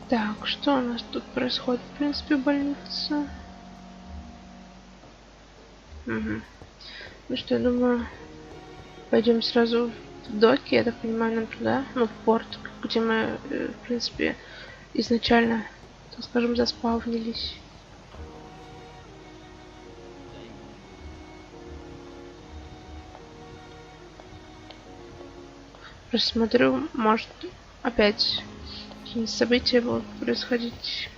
Так, что у нас тут происходит? В принципе, больница. Угу. Ну что, я думаю, пойдем сразу в доки, я так понимаю, нам туда, ну, в порт, где мы, в принципе, изначально, так скажем, заспавнились. Просто смотрю, может, опять какие-нибудь события будут происходить.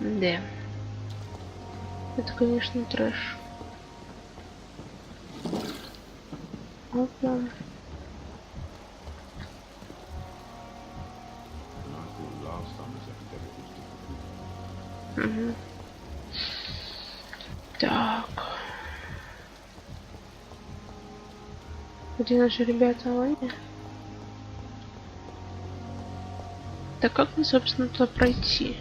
Да. Это, конечно, трэш. Опа. Угу. Так. Где наши ребята? Ой. Так как мне, собственно, туда пройти?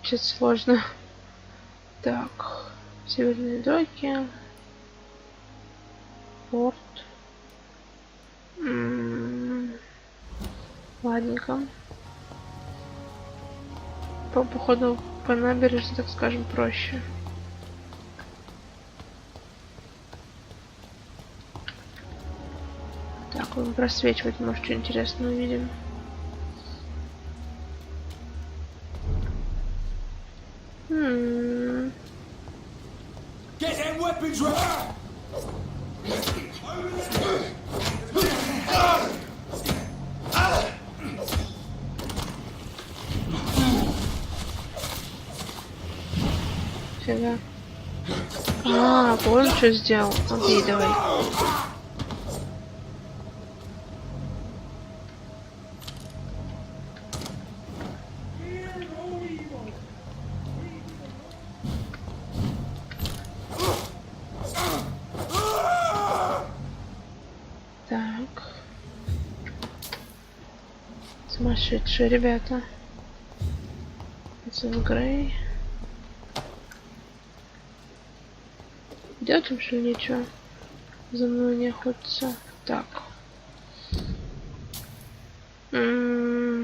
Сейчас сложно. Так. Северные доки. Порт. Ладненько. Походу по набережной, так скажем, проще. Так, будем просвечивать, может, что интересное увидим. Фига. Вот он что сделал. Убей, давай. Так. Сумасшедшие ребята. Грей. Делать им что ли ничего? За мной не охотится. Так. Ну,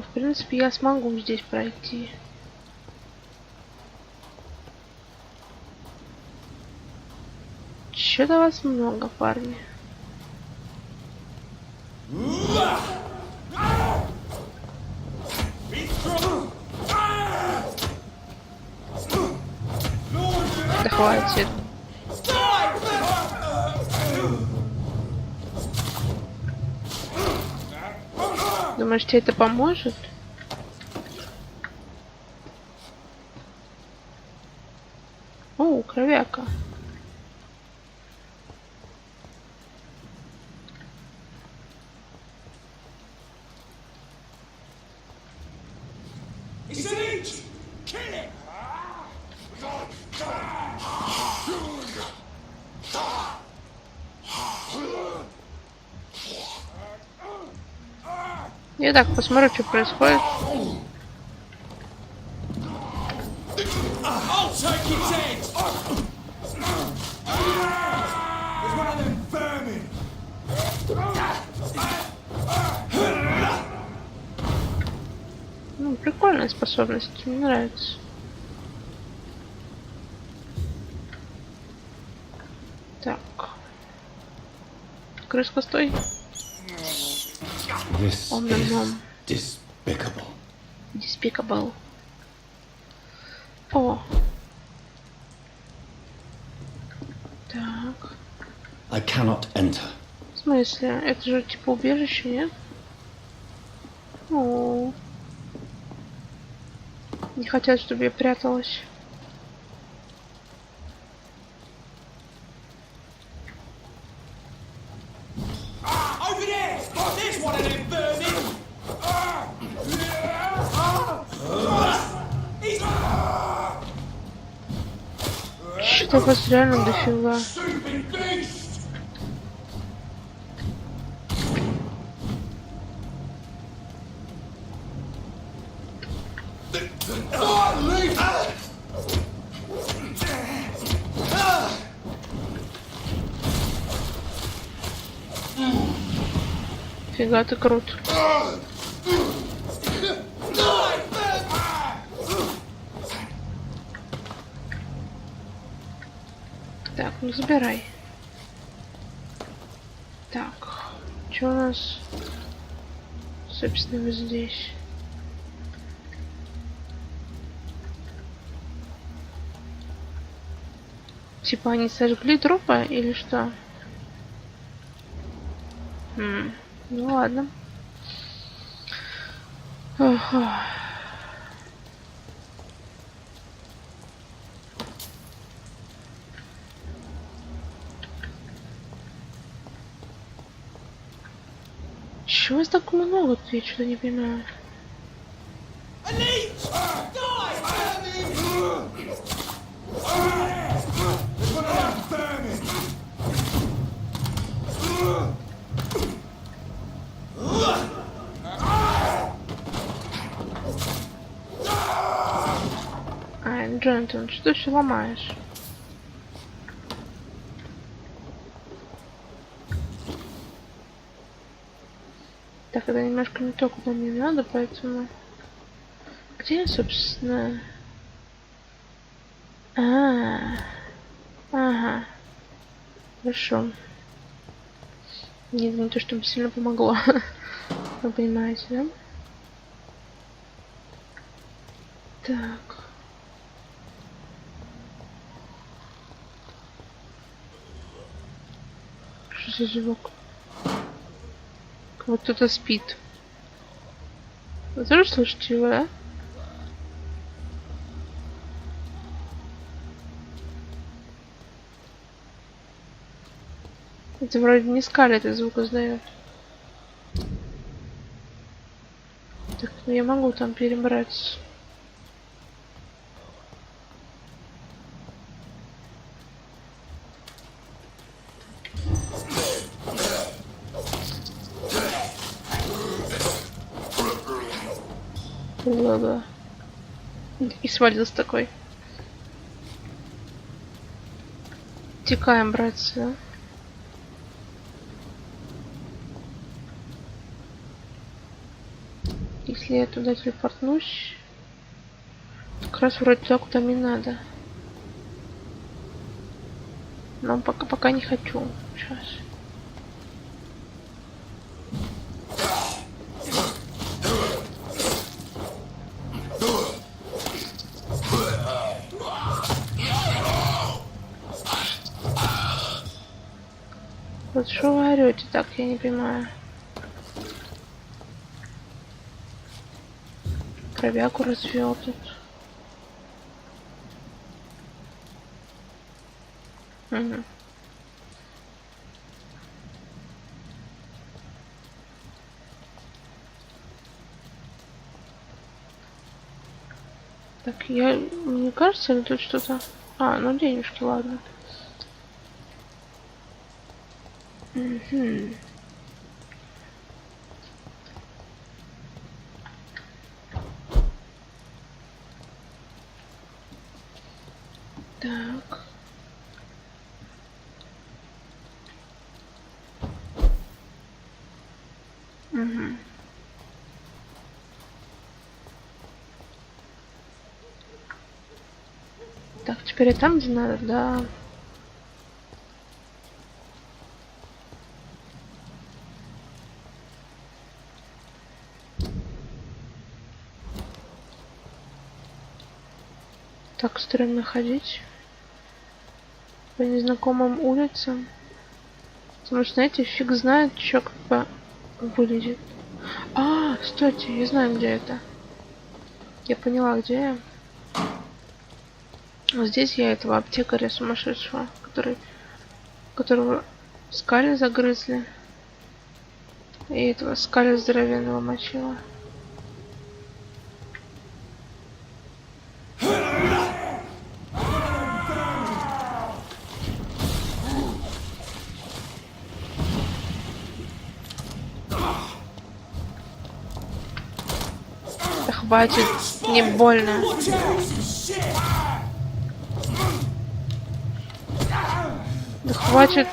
в принципе, я смогу здесь пройти. Чё-то вас много, парни. Да хватит. Думаешь, тебе это поможет? О, кровяка. Я так посмотрю, что происходит. Ну, прикольная способность, мне нравится. Так. Крыска, стой. Despicable. О. Так. I cannot enter. В смысле? Это же типа убежище, нет? О. Не хотят, чтобы я пряталась. Что-то вас реально дофига. Фига ты крут. Так, ну забирай. Так, что у нас, собственно, вот здесь? Типа они сожгли трупа или что? Ну ладно. Ага. Чего вас так много? Я что-то не понимаю. Ай, Джонатан, что ты еще ломаешь? Так, это немножко не то, куда мне надо, поэтому... Где я, собственно... Ага. Хорошо. Не то, чтобы сильно помогло. Вы понимаете, да? Так. Что за звук? Как будто кто-то спит. Вы тоже слышите его, да? Это вроде не скали этот звук издает. Так, ну я могу там перебраться. Да. И свалился такой. Текаем, братцы, да? Если я туда телепортнусь, как раз вроде туда, куда мне надо. Но пока не хочу. Сейчас. Вот что вы орете так, я не понимаю. Кровяку развел тут. Угу. Так, мне кажется, ли тут что-то... ну денежки, ладно. Угу. Так. Угу. Так, теперь я там, где надо, да. Так стрёмно ходить по незнакомым улицам. Потому что, знаете, фиг знает, что как бы выглядит. Стойте, я знаю, где это. Я поняла, где я. Вот здесь я этого аптекаря сумасшедшего, которого скали загрызли. И этого скали здоровенного мочила. хватит, не больно. Да хватит.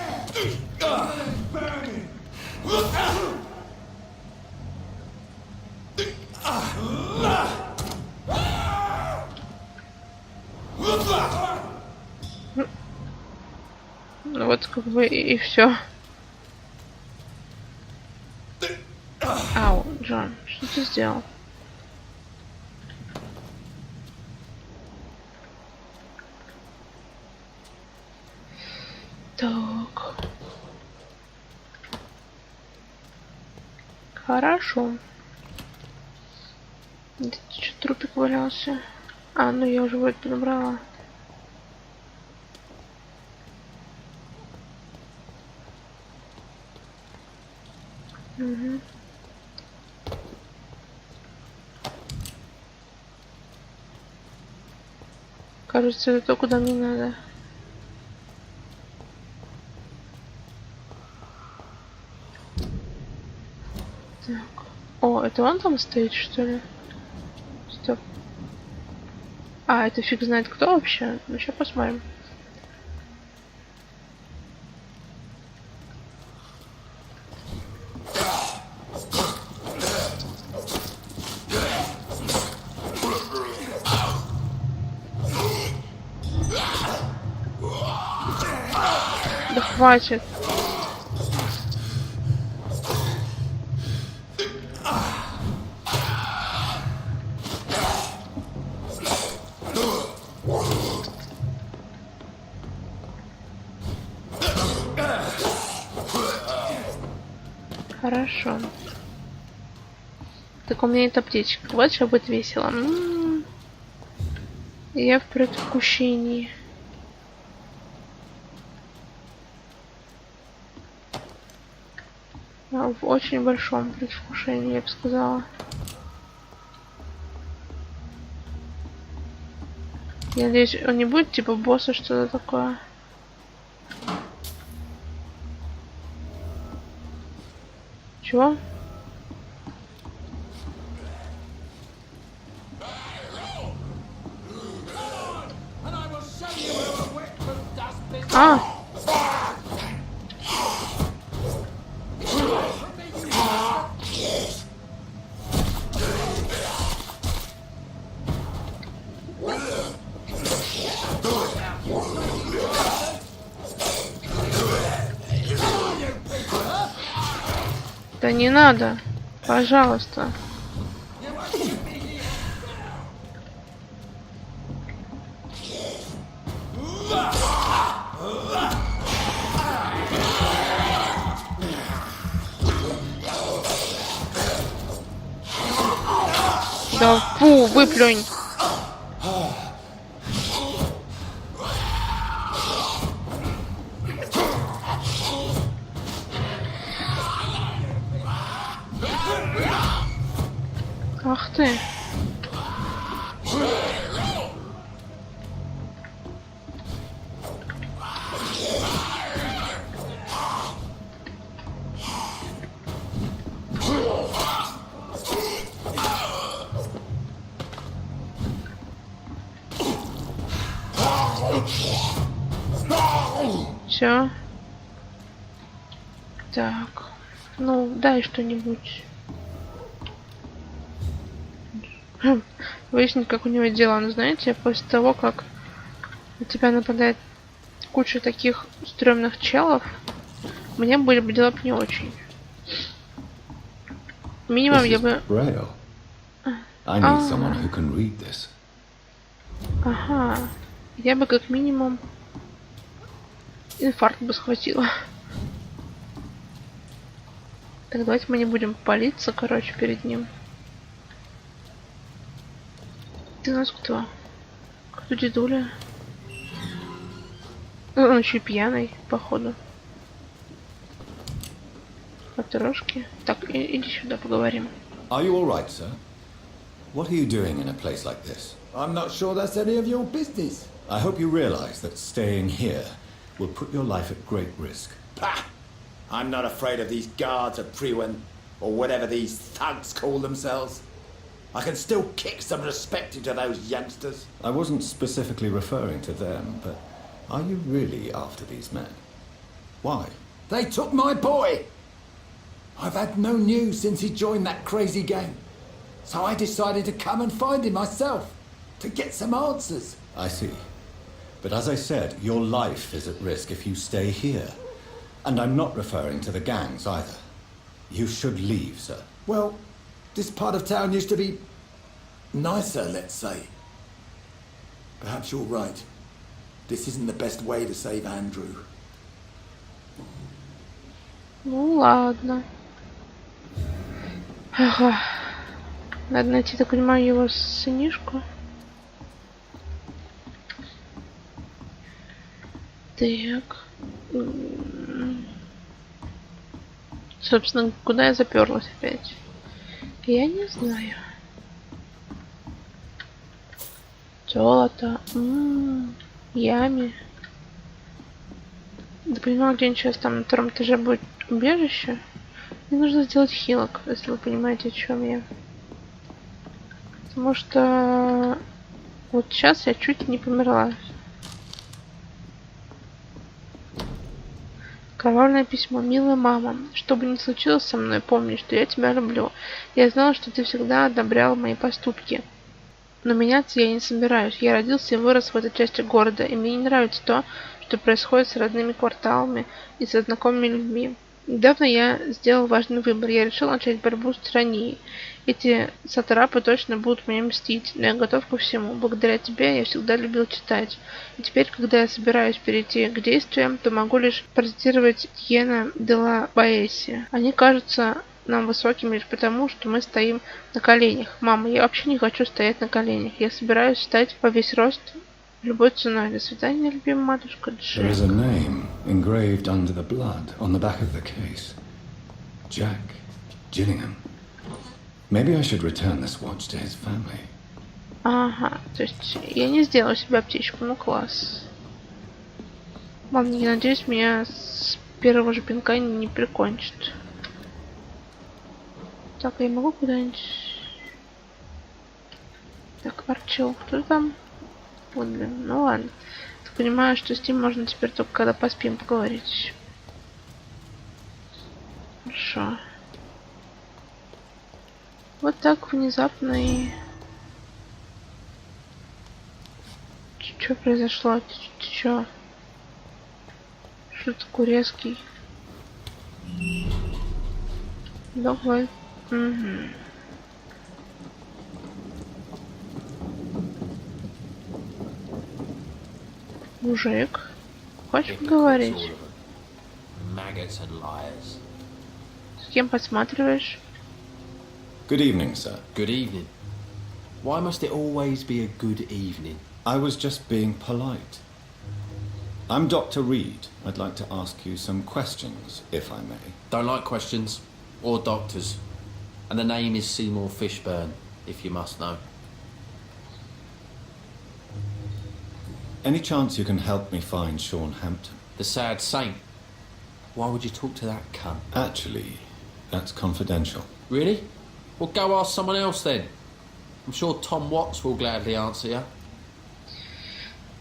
Ну вот как бы и все. Ау, Джон, что ты сделал? Так. Хорошо. Где-то что трупик валялся. А, ну я уже вот подобрала. Угу. Кажется, это то, куда мне надо. Так. О, это он там стоит, что ли? Стоп. А, это фиг знает кто вообще. Ну, сейчас посмотрим. Да хватит. Хорошо. Так у меня есть аптечка. Вот что будет весело. Я в предвкушении. В очень большом предвкушении, я бы сказала. Я надеюсь, он не будет типа босса, что-то такое. Чего? А! Да не надо, пожалуйста. Да фу, выплюнь. Ах ты. Все. Так. Ну, дай что-нибудь. Выяснить, как у него дела. Ну, знаете, после того, как на тебя нападает куча таких стрёмных челов, мне были бы дела не очень. Минимум я бы... Ага. Я бы как минимум инфаркт бы схватила. Так, давайте мы не будем палиться, короче, перед ним. Ты у нас кто? Кто дедуля? Он еще и пьяный, походу. Потрошки. Так, иди сюда, поговорим. Are you all right, sir? What are you doing in a place like this? I'm not sure that's any of your business. I hope you realize that staying here will put your life at great risk. Pah! I'm not afraid of these guards of Priwen, or whatever these thugs call themselves. I can still kick some respect into those youngsters. I wasn't specifically referring to them, but are you really after these men? Why? They took my boy! I've had no news since he joined that crazy gang. So I decided to come and find him myself, to get some answers. I see. But as I said, your life is at risk if you stay here. And I'm not referring to the gangs either. You should leave, sir. Well, this part of town used to be nicer, let's say. Perhaps you're right. This isn't the best way to save Andrew. Ну ладно. Ага. Надо найти, так понимаю, его сынишку. Так. Собственно, куда я заперлась опять? Я не знаю. Золото. Ями. Да понимаю, где сейчас там на втором этаже будет убежище. Мне нужно сделать хилок, если вы понимаете, о чем я. Потому что вот сейчас я чуть не померла. Кровавное письмо. Милая мама, что бы ни случилось со мной, помни, что я тебя люблю. Я знала, что ты всегда одобряла мои поступки. Но меняться я не собираюсь. Я родился и вырос в этой части города, и мне не нравится то, что происходит с родными кварталами и со знакомыми людьми. Недавно я сделал важный выбор. Я решил начать борьбу с тиранией. Эти сатрапы точно будут мне мстить, но я готов ко всему. Благодаря тебе я всегда любил читать. И теперь, когда я собираюсь перейти к действиям, то могу лишь процитировать Йена де ла Боэсси. Они кажутся нам высокими лишь потому, что мы стоим на коленях. Мама, я вообще не хочу стоять на коленях. Я собираюсь встать во весь рост любой ценой. До свидания, любимая матушка Джек. There is a name engraved under the blood on the back of the case. Jack Gillingham. Maybe I should return this watch to his family. Ага, то есть я не сделала себе аптечку, ну класс. Мам, я надеюсь, меня с первого же пинка не прикончит. Так, я могу куда-нибудь... Так, Арчил, кто там? Вот, блин, ну ладно. Так понимаю, что с ним можно теперь только когда поспим поговорить. Хорошо. Вот так внезапно и... Что произошло? Ты чё? Что такой резкий? Давай. Угу. Мужик, хочешь поговорить? С кем посматриваешь? Good evening, sir. Good evening. Why must it always be a good evening? I was just being polite. I'm Dr. Reed. I'd like to ask you some questions, if I may. Don't like questions or doctors. And the name is Seymour Fishburne, if you must know. Any chance you can help me find Sean Hampton? The sad saint. Why would you talk to that cunt? Actually, that's confidential. Really? Well, go ask someone else then. I'm sure Tom Watts will gladly answer you.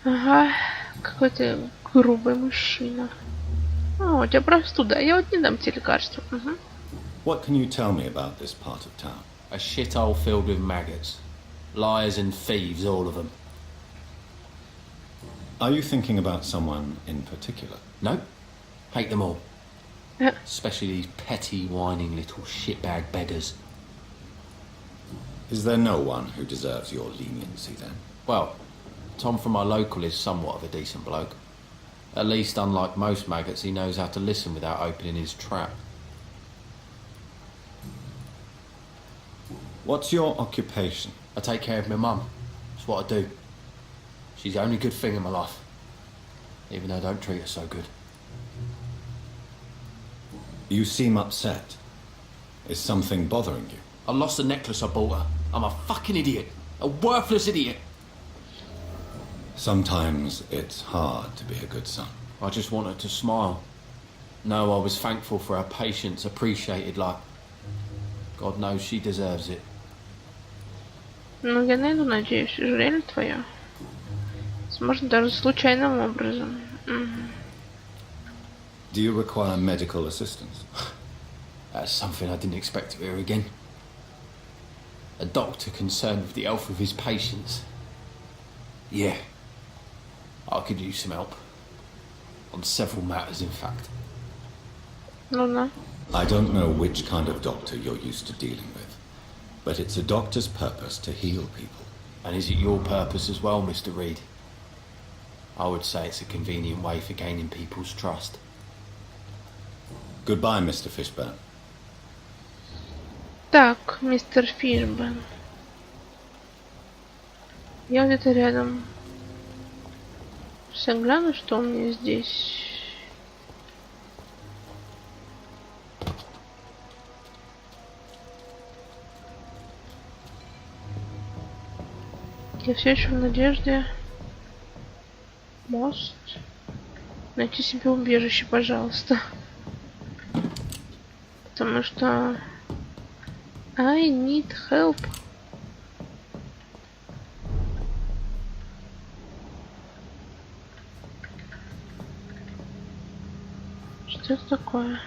Ага, какой ты грубый мужчина. О, у тебя простуда. Я вот не дам тебе лекарства. Угу. What can you tell me about this part of town? A shithole filled with maggots. Liars and thieves, all of them. Are you thinking about someone in particular? No. Hate them all. Especially these petty, whining little shitbag beggars. Is there no one who deserves your leniency then? Well, Tom from my local is somewhat of a decent bloke. At least, unlike most maggots, he knows how to listen without opening his trap. What's your occupation? I take care of my mum. That's what I do. She's the only good thing in my life. Even though I don't treat her so good. You seem upset. Is something bothering you? I lost the necklace I bought her. I'm a fucking idiot. A worthless idiot. Sometimes it's hard to be a good son. I just want her to smile. No, I was thankful for her patience, appreciated like... God knows she deserves it. Ну, я найду, надеюсь, ожерелье твое. Возможно, даже случайным образом. Мгм. Do you require medical assistance? That's something I didn't expect to hear again. A doctor concerned with the health of his patients. Yeah, I could use some help. On several matters, in fact. Ну да. I don't know which kind of doctor you're used to dealing with, but it's a doctor's purpose to heal people. And is it your purpose as well, Mr. Reed? I would say it's a convenient way for gaining people's trust. Goodbye, Mr. Fishburne. Так, мистер Фишбен. Я где-то рядом. Сейчас гляну, что у меня здесь. Я все еще в надежде. Мост. Найти себе убежище, пожалуйста. Потому что I need help. Что это такое?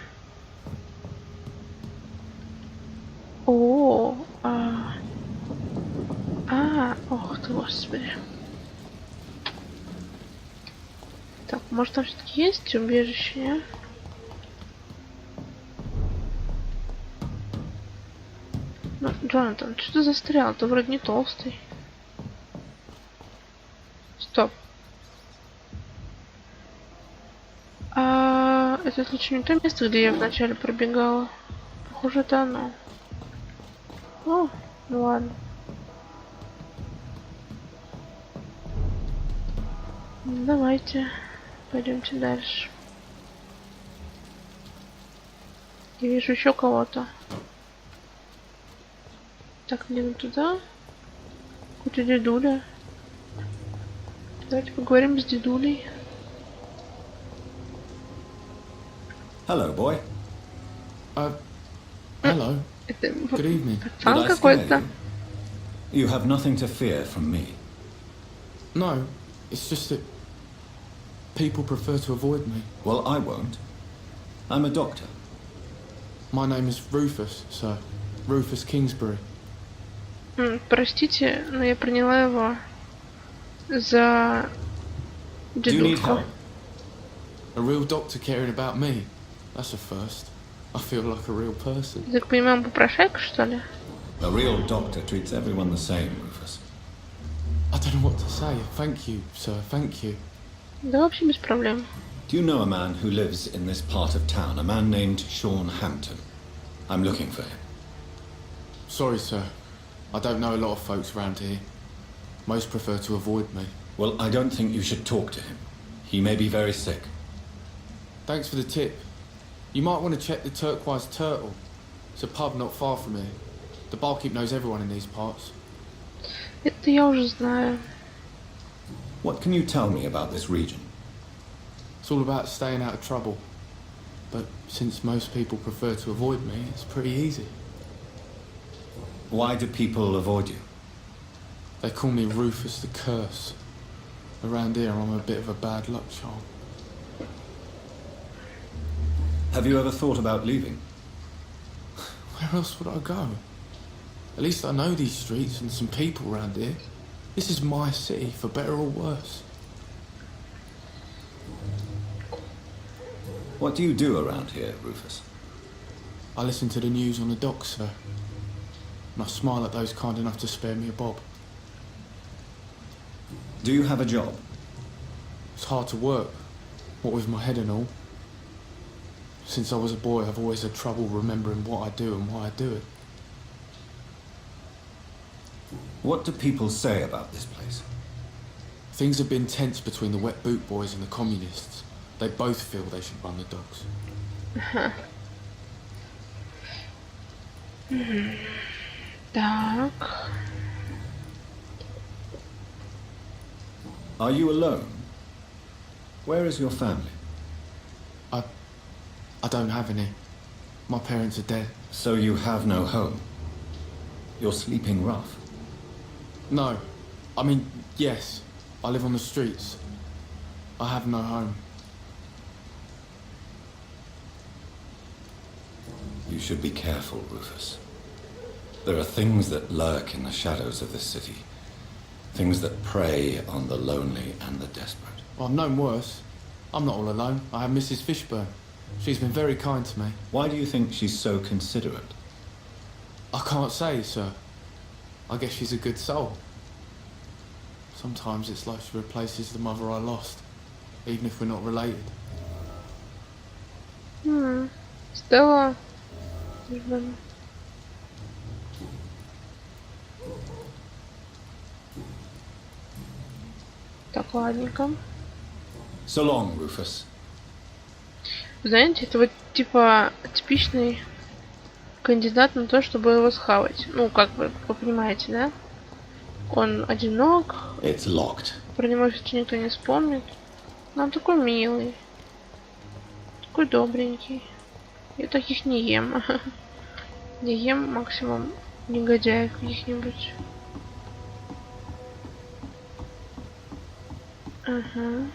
О, ох ты, господи. Так, может там все-таки есть убежище, не? Ну, Джонатан, что ты застрял? Ты вроде не толстый. Стоп. Это случай не то место, где я вначале пробегала. Похоже, это оно. О, ну ладно. Давайте пойдемте дальше. Я вижу еще кого-то. Так, мне туда. Какой-то дедуля. Давайте поговорим с дедулей. Hello, boy. Hello. Это Good evening. пацан Did I scare какой-то. you? You have nothing to fear from me. No, it's just that people prefer to avoid me. Well, I won't. I'm a doctor. My name is Rufus, sir. Rufus Kingsbury. Простите, но я приняла его за Do you need дедушку. help? A real doctor caring about me. That's a first. I feel like a real person. Так понимаю, он попрошайка, что ли? A real doctor treats everyone the same, Rufus. I don't know what to say. Thank you, sir. Thank you. Да вообще без проблем. Do you know a man who lives in this part of town? A man named Sean Hampton. I'm looking for him. Sorry, sir. I don't know a lot of folks around here. Most prefer to avoid me. Well, I don't think you should talk to him. He may be very sick. Thanks for the tip. You might want to check the Turquoise Turtle. It's a pub not far from here. The barkeep knows everyone in these parts. Это я уже знаю. What can you tell me about this region? It's all about staying out of trouble. But since most people prefer to avoid me, it's pretty easy. Why do people avoid you? They call me Rufus the Curse. Around here, I'm a bit of a bad luck charm. Have you ever thought about leaving? Where else would I go? At least I know these streets and some people around here. This is my city, for better or worse. What do you do around here, Rufus? I listen to the news on the docks, sir. And I smile at those kind enough to spare me a bob. Do you have a job? It's hard to work, what with my head and all. Since I was a boy, I've always had trouble remembering what I do and why I do it. What do people say about this place? Things have been tense between the wet boot boys and the communists. They both feel they should run the docks. Так. Are you alone? Where is your family? I don't have any. My parents are dead. So you have no home. You're sleeping rough. No. I mean, yes. I live on the streets. I have no home. You should be careful, Rufus. There are things that lurk in the shadows of this city. Things that prey on the lonely and the desperate. Well, I've known worse. I'm not all alone. I have Mrs. Fishburne. She's been very kind to me. Why do you think she's so considerate? I can't say, sir. I guess she's a good soul. Sometimes it's like she replaces the mother I lost, even if we're not related. Стелла. Так, ладненько. So long, Rufus. Знаете, это вот типа типичный кандидат на то, чтобы его схавать. Ну, как вы понимаете, да? Он одинок. It's locked. Про него сейчас никто не вспомнит. Но он такой милый. Такой добренький. Я таких не ем. Не ем максимум негодяев каких-нибудь. Ага.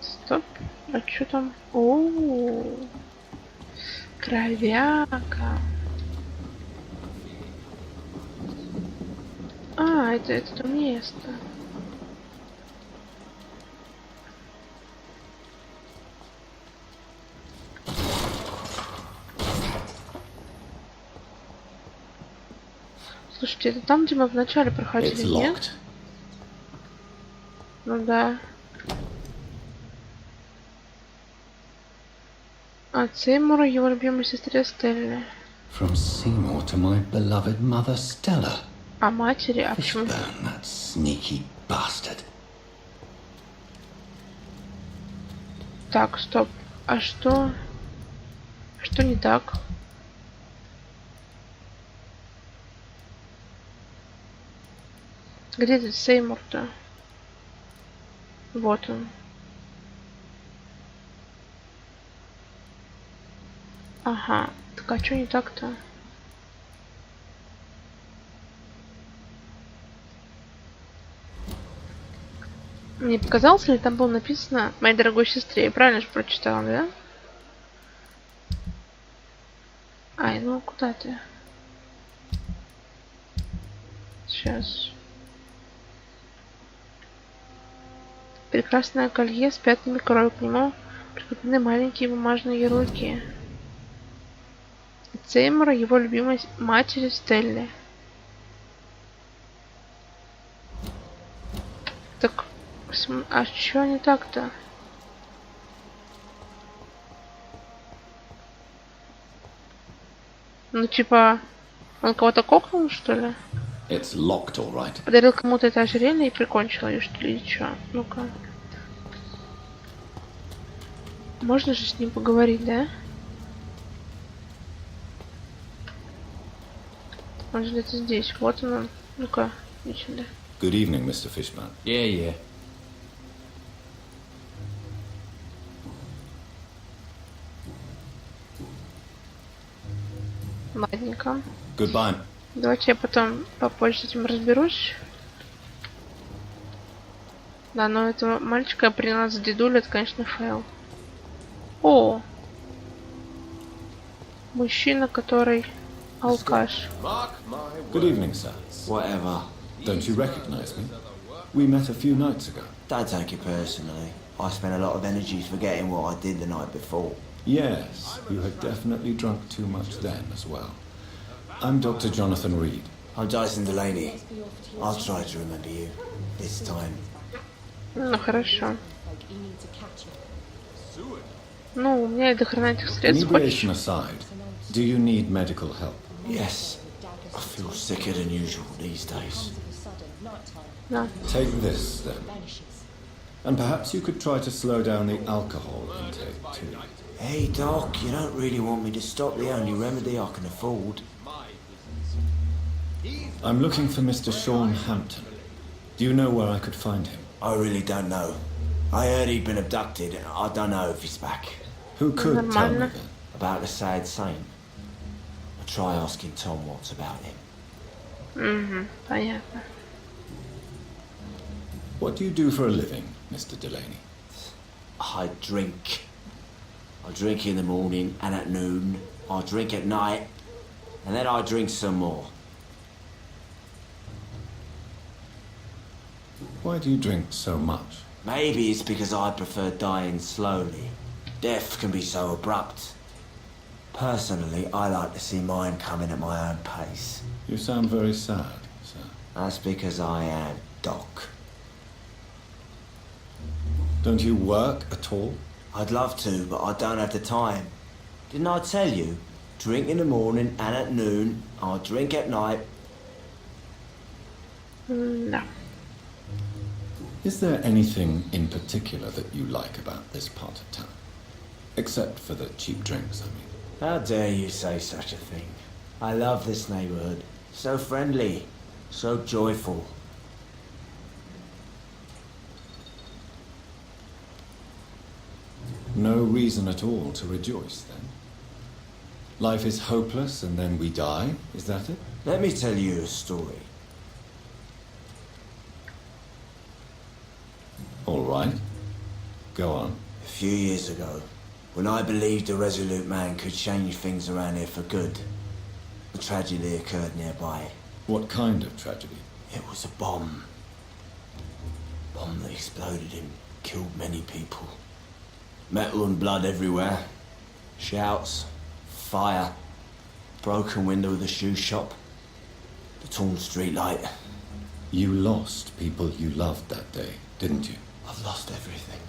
Стоп. А что там? О, кровяка. А, это то место. Слушайте, это там, где мы вначале проходили, нет? Ну да. От Сеймура его любимой сестре Стелле. From Seymour to my beloved mother Stella. А матери? А почему? Fishburne, that sneaky bastard. Так, стоп. А что? Что не так? Где этот Сеймур-то? Вот он. Ага. Так а что не так-то? Мне показалось ли там было написано «Моей дорогой сестре»? Я правильно же прочитала, да? Ай, ну куда ты? Сейчас. Прекрасное колье с пятнами крови, к нему прикреплены маленькие бумажные ярлыки. От Сеймура, его любимой матери Стелли. Так, а что не так-то? Ну типа, он кого-то кокнул, что ли? It's locked, all right. Подарил кому-то это ожерелье и прикончил ее, что ли, или что? Ну-ка. Можно же с ним поговорить, да? Он же где-то здесь. Вот он. Ну-ка, иди сюда. Good evening, Mr. Fishburne. Yeah. Ладненько. Goodbye. Давайте я потом попозже с этим разберусь. Да, но этого мальчика я приняла за дедулю, это, конечно, фейл. О! Мужчина, который алкаш. Good evening, sir. Whatever. Don't you recognize me? We met a few nights ago. Don't take it personally. I spent a lot of energy forgetting what I did the night before. Yes, you had definitely drunk too much then as well. I'm Dr. Jonathan Reed. I'm Jason Delaney. I'll try to remember you. This time. Ну, хорошо. Ну, у меня и до хрена этих средств. Inebriation aside, do you need medical help? Yes. I feel sicker than usual these days. Да. Take this, then. And perhaps you could try to slow down the alcohol intake, too. Hey, Doc, you don't really want me to stop the only remedy I can afford. I'm looking for Mr. Sean Hampton. Do you know where I could find him? I really don't know. I heard he'd been abducted, and I don't know if he's back. Who could tell me then? About the sad saint. I'll try asking Tom what's about him. Понятно. What do you do for a living, Mr. Delaney? I drink. I drink in the morning and at noon. I drink at night, and then I drink some more. Why do you drink so much? Maybe it's because I prefer dying slowly. Death can be so abrupt. Personally, I like to see mine coming at my own pace. You sound very sad, sir. That's because I am Doc. Don't you work at all? I'd love to, but I don't have the time. Didn't I tell you? Drink in the morning and at noon. I drink at night. Да. Is there anything in particular that you like about this part of town? Except for the cheap drinks, I mean. How dare you say such a thing? I love this neighborhood. So friendly. So joyful. No reason at all to rejoice, then? Life is hopeless and then we die, is that it? Let me tell you a story. All right. Go on. A few years ago, when I believed a resolute man could change things around here for good, a tragedy occurred nearby. What kind of tragedy? It was a bomb. Bomb that exploded and killed many people. Metal and blood everywhere. Shouts, fire, broken window of the shoe shop, the torn street light. You lost people you loved that day, didn't you? I've lost everything.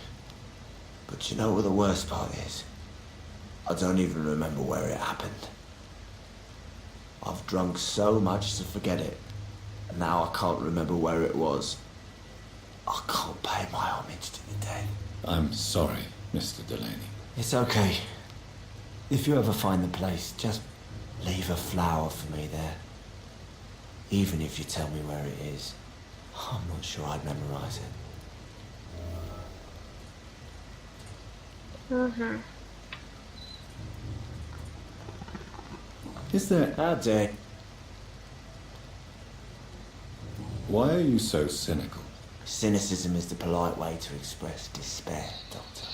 But you know what the worst part is? I don't even remember where it happened. I've drunk so much to forget it. And now I can't remember where it was. I can't pay my homage to the dead. I'm sorry, Mr. Delaney. It's okay. If you ever find the place, just leave a flower for me there. Even if you tell me where it is. I'm not sure I'd memorize it. Is there... How dare... Why are you so cynical? Cynicism is the polite way to express despair, Doctor.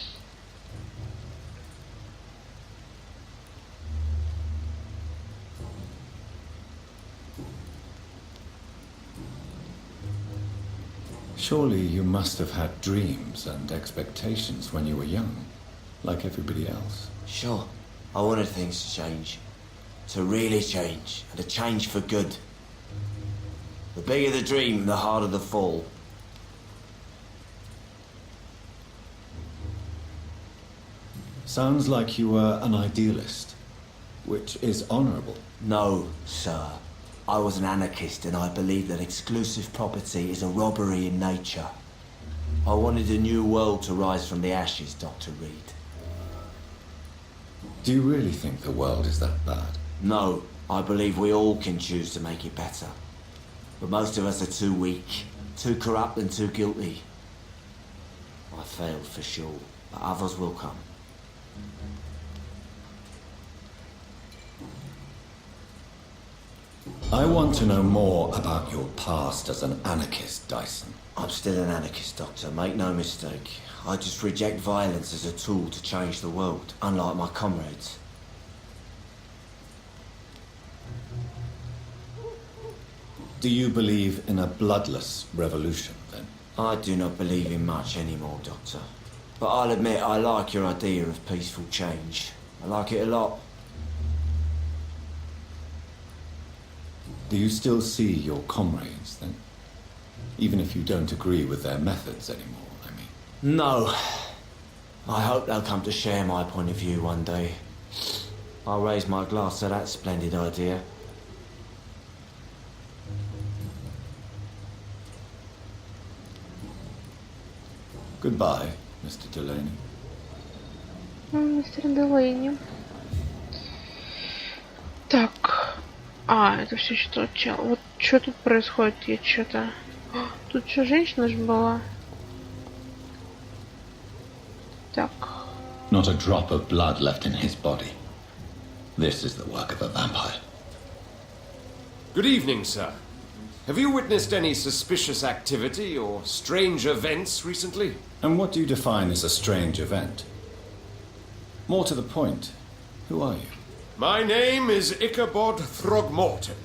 Surely you must have had dreams and expectations when you were young, like everybody else. Sure. I wanted things to change. To really change, and to change for good. The bigger the dream, the harder the fall. Sounds like you were an idealist, which is honorable. No, sir. I was an anarchist and I believed that exclusive property is a robbery in nature. I wanted a new world to rise from the ashes, Dr. Reed. Do you really think the world is that bad? No, I believe we all can choose to make it better. But most of us are too weak, too corrupt and too guilty. I failed for sure, but others will come. I want to know more about your past as an anarchist, Dyson. I'm still an anarchist, Doctor, make no mistake. I just reject violence as a tool to change the world, unlike my comrades. Do you believe in a bloodless revolution, then? I do not believe in much anymore, Doctor. But I'll admit I like your idea of peaceful change. I like it a lot. Do you still see your comrades, then? Even if you don't agree with their methods anymore, I mean. No. I hope they'll come to share my point of view one day. I'll raise my glass to that splendid idea. Goodbye, Mr. Delaney. Мистер Делейни. Так. А, это все что чел. Вот что тут происходит? Я что-то... Тут еще женщина же была. Так. Not a drop of blood left in his body. This is the work of a vampire. Good evening, sir. Have you witnessed any suspicious activity or strange events recently? And what do you define as a strange event? More to the point, who are you? My name is Ichabod Throgmorton,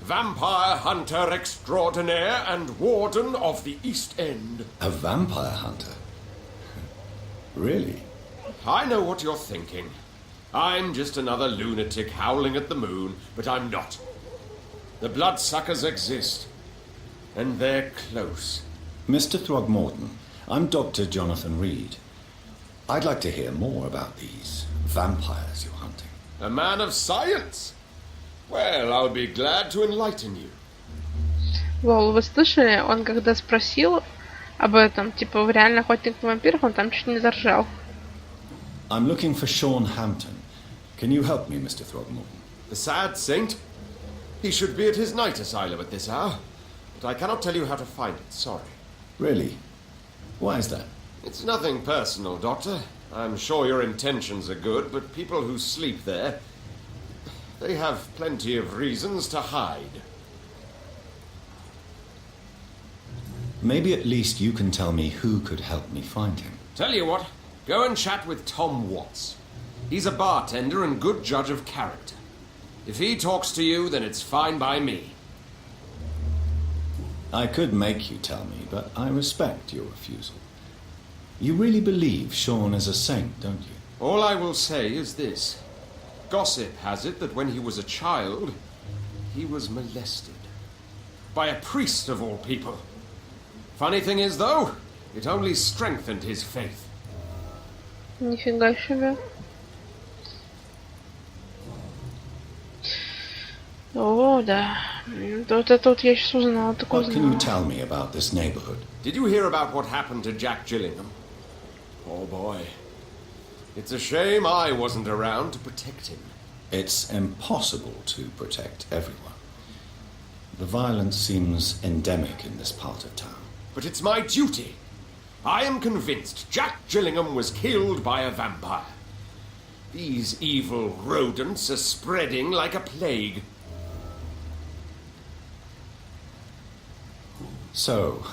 vampire hunter extraordinaire and warden of the East End. A vampire hunter? Really? I know what you're thinking. I'm just another lunatic howling at the moon, but I'm not. The bloodsuckers exist, and they're close. Mr. Throgmorton, I'm Dr. Jonathan Reed. I'd like to hear more about these vampires you're hunting. A man of science? Well, I'll be glad to enlighten you. Лол, вы слышали? Он когда спросил об этом, типа, вы реально охотник на вампиров, он там чуть не заржал. I'm looking for Sean Hampton. Can you help me, Mr. Throgmorton? The sad saint? He should be at his night asylum at this hour, but I cannot tell you how to find it, sorry. Really? Why is that? It's nothing personal, Doctor. I'm sure your intentions are good, but people who sleep there, they have plenty of reasons to hide. Maybe at least you can tell me who could help me find him. Tell you what, go and chat with Tom Watts. He's a bartender and good judge of character. If he talks to you, then it's fine by me. I could make you tell me, but I respect your refusal. You really believe Sean is a saint, don't you? All I will say is this. Gossip has it that when he was a child, he was molested. By a priest of all people. Funny thing is, though, it only strengthened his faith. Нифига себе. О, да. Вот это вот я сейчас узнала, такое What can you знала. tell me about this neighborhood? Did you hear about what happened to Jack Gillingham? Oh boy. It's a shame I wasn't around to protect him. It's impossible to protect everyone. The violence seems endemic in this part of town. But it's my duty. I am convinced Jack Gillingham was killed by a vampire. These evil rodents are spreading like a plague. So,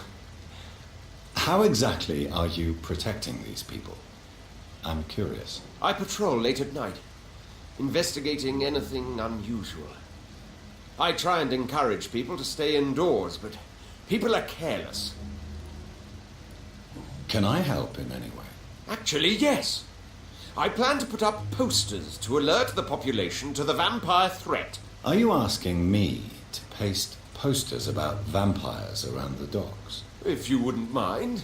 how exactly are you protecting these people? I'm curious. I patrol late at night, investigating anything unusual. I try and encourage people to stay indoors, but people are careless. Can I help in any way? Actually, yes. I plan to put up posters to alert the population to the vampire threat. Are you asking me to paste posters about vampires around the docks? If you wouldn't mind.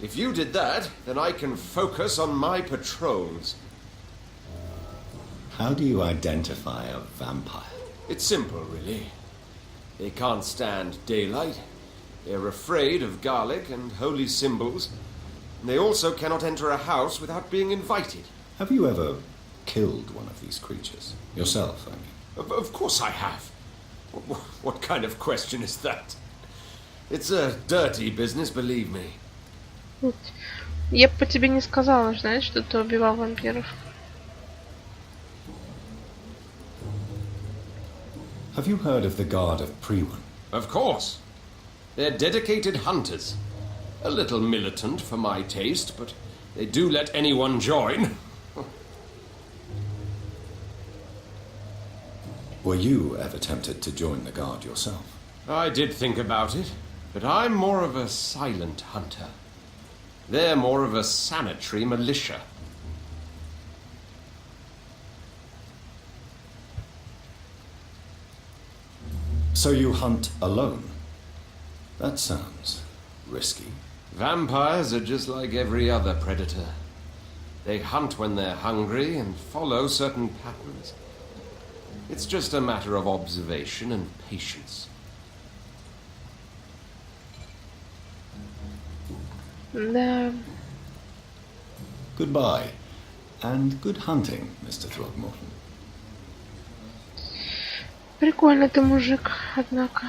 If you did that, then I can focus on my patrols. How do you identify a vampire? It's simple, really. They can't stand daylight. They're afraid of garlic and holy symbols. And they also cannot enter a house without being invited. Have you ever killed one of these creatures? Yourself, I mean. Of course I have. What kind of question is that? It's a dirty business, believe me. Я бы по тебе не сказала, знаешь, что ты убивал вампиров. Have you heard of the Guard of Priwen? Of course. They're dedicated hunters. A little militant for my taste, but they do let anyone join. Were you ever tempted to join the Guard yourself? I did think about it, but I'm more of a silent hunter. They're more of a sanitary militia. So you hunt alone? That sounds risky. Vampires are just like every other predator. They hunt when they're hungry and follow certain patterns. It's just a matter of observation and patience. Да. Goodbye, and good hunting, Mr. Throgmorton. Прикольно ты мужик, однако.